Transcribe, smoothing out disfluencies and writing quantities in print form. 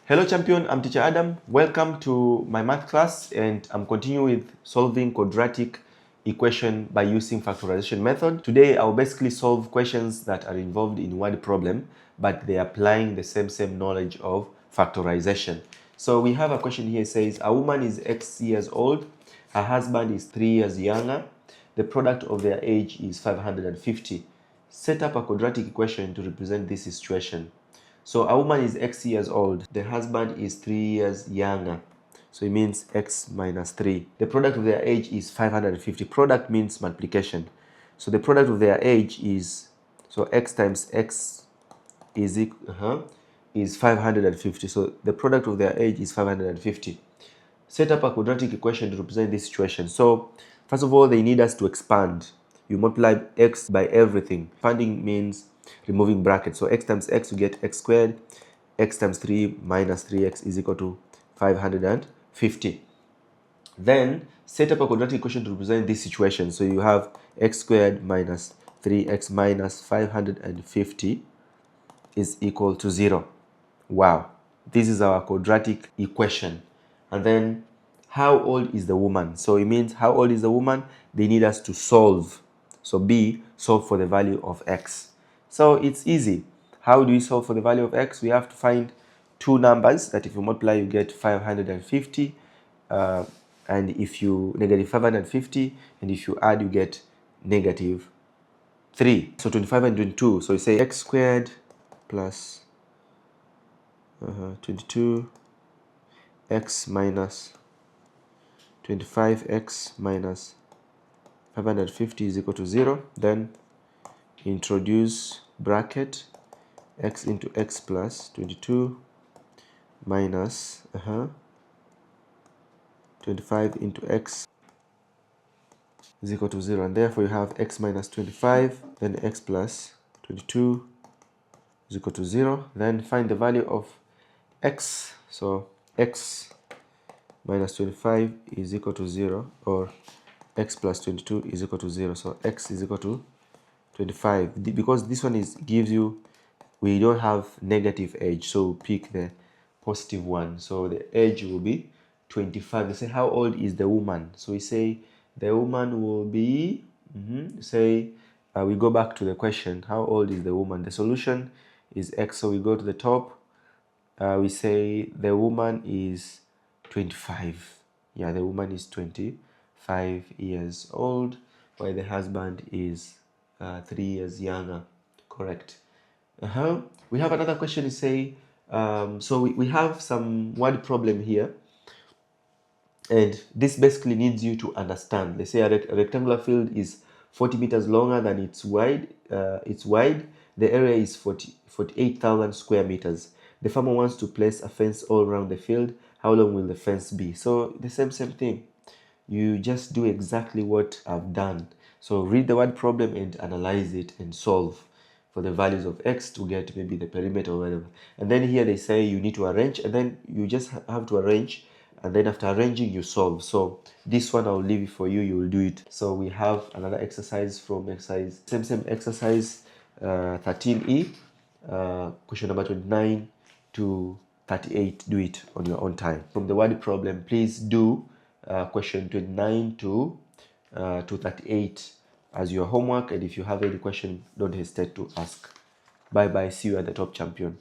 Hello champion, I'm teacher Adam. Welcome to my math class, and I'm continuing with solving quadratic equation by using factorization method. Today I'll basically solve questions that are involved in word problem, but they're applying the same knowledge of factorization. So we have a question here. It says a woman is X years old, her husband is 3 years younger, the product of their age is 550. Set up a quadratic equation to represent this situation. So a woman is X years old. The husband is 3 years younger. So it means X minus 3. The product of their age is 550. Product means multiplication. So the product of their age is, so X times X is 550. So the product of their age is 550. Set up a quadratic equation to represent this situation. So first of all, they need us to expand. You multiply X by everything. Expanding means removing brackets. So X times X, you get X squared. X times 3 minus 3X is equal to 550. Then set up a quadratic equation to represent this situation. So you have X squared minus 3X minus 550 is equal to 0. Wow. This is our quadratic equation. And then how old is the woman? So it means how old is the woman? They need us to solve. So B, solve for the value of X. So it's easy. How do we solve for the value of X? We have to find two numbers that if you multiply, you get 550. And if you negative 550, and if you add, you get negative 3. So 25 and 22. So you say X squared plus 22 X minus 25X minus 550 is equal to 0. Then introduce bracket X into X plus 22 minus 25 into X is equal to 0. And therefore you have X minus 25, then X plus 22 is equal to 0. Then find the value of X. So X minus 25 is equal to 0, or X plus 22 is equal to 0. So X is equal to 25. Because this one gives you, we don't have negative edge, so pick the positive one. So the edge will be 25. They say how old is the woman? So we say the woman will be, we go back to the question, how old is the woman? The solution is X, so we go to the top. We say the woman is 25. Yeah, the woman is 25 years old, while the husband is 3 years younger. Correct. We have another question. You say, so we have some word problem here, and this basically needs you to understand. They say a rectangular field is 40 meters longer than it's wide. The area is 48,000 square meters. The farmer wants to place a fence all around the field. How long will the fence be? So the same thing. You just do exactly what I've done. So read the word problem and analyze it and solve for the values of X to get maybe the perimeter or whatever. And then here they say you need to arrange, and then you just have to arrange, and then after arranging you solve. So this one I'll leave it for you, you will do it. So we have another exercise from exercise, same exercise 13E, question number 29 to 38. Do it on your own time. From the word problem, please do question 29 to 38 as your homework, and if you have any question, don't hesitate to ask. Bye bye. See you at the top, champion.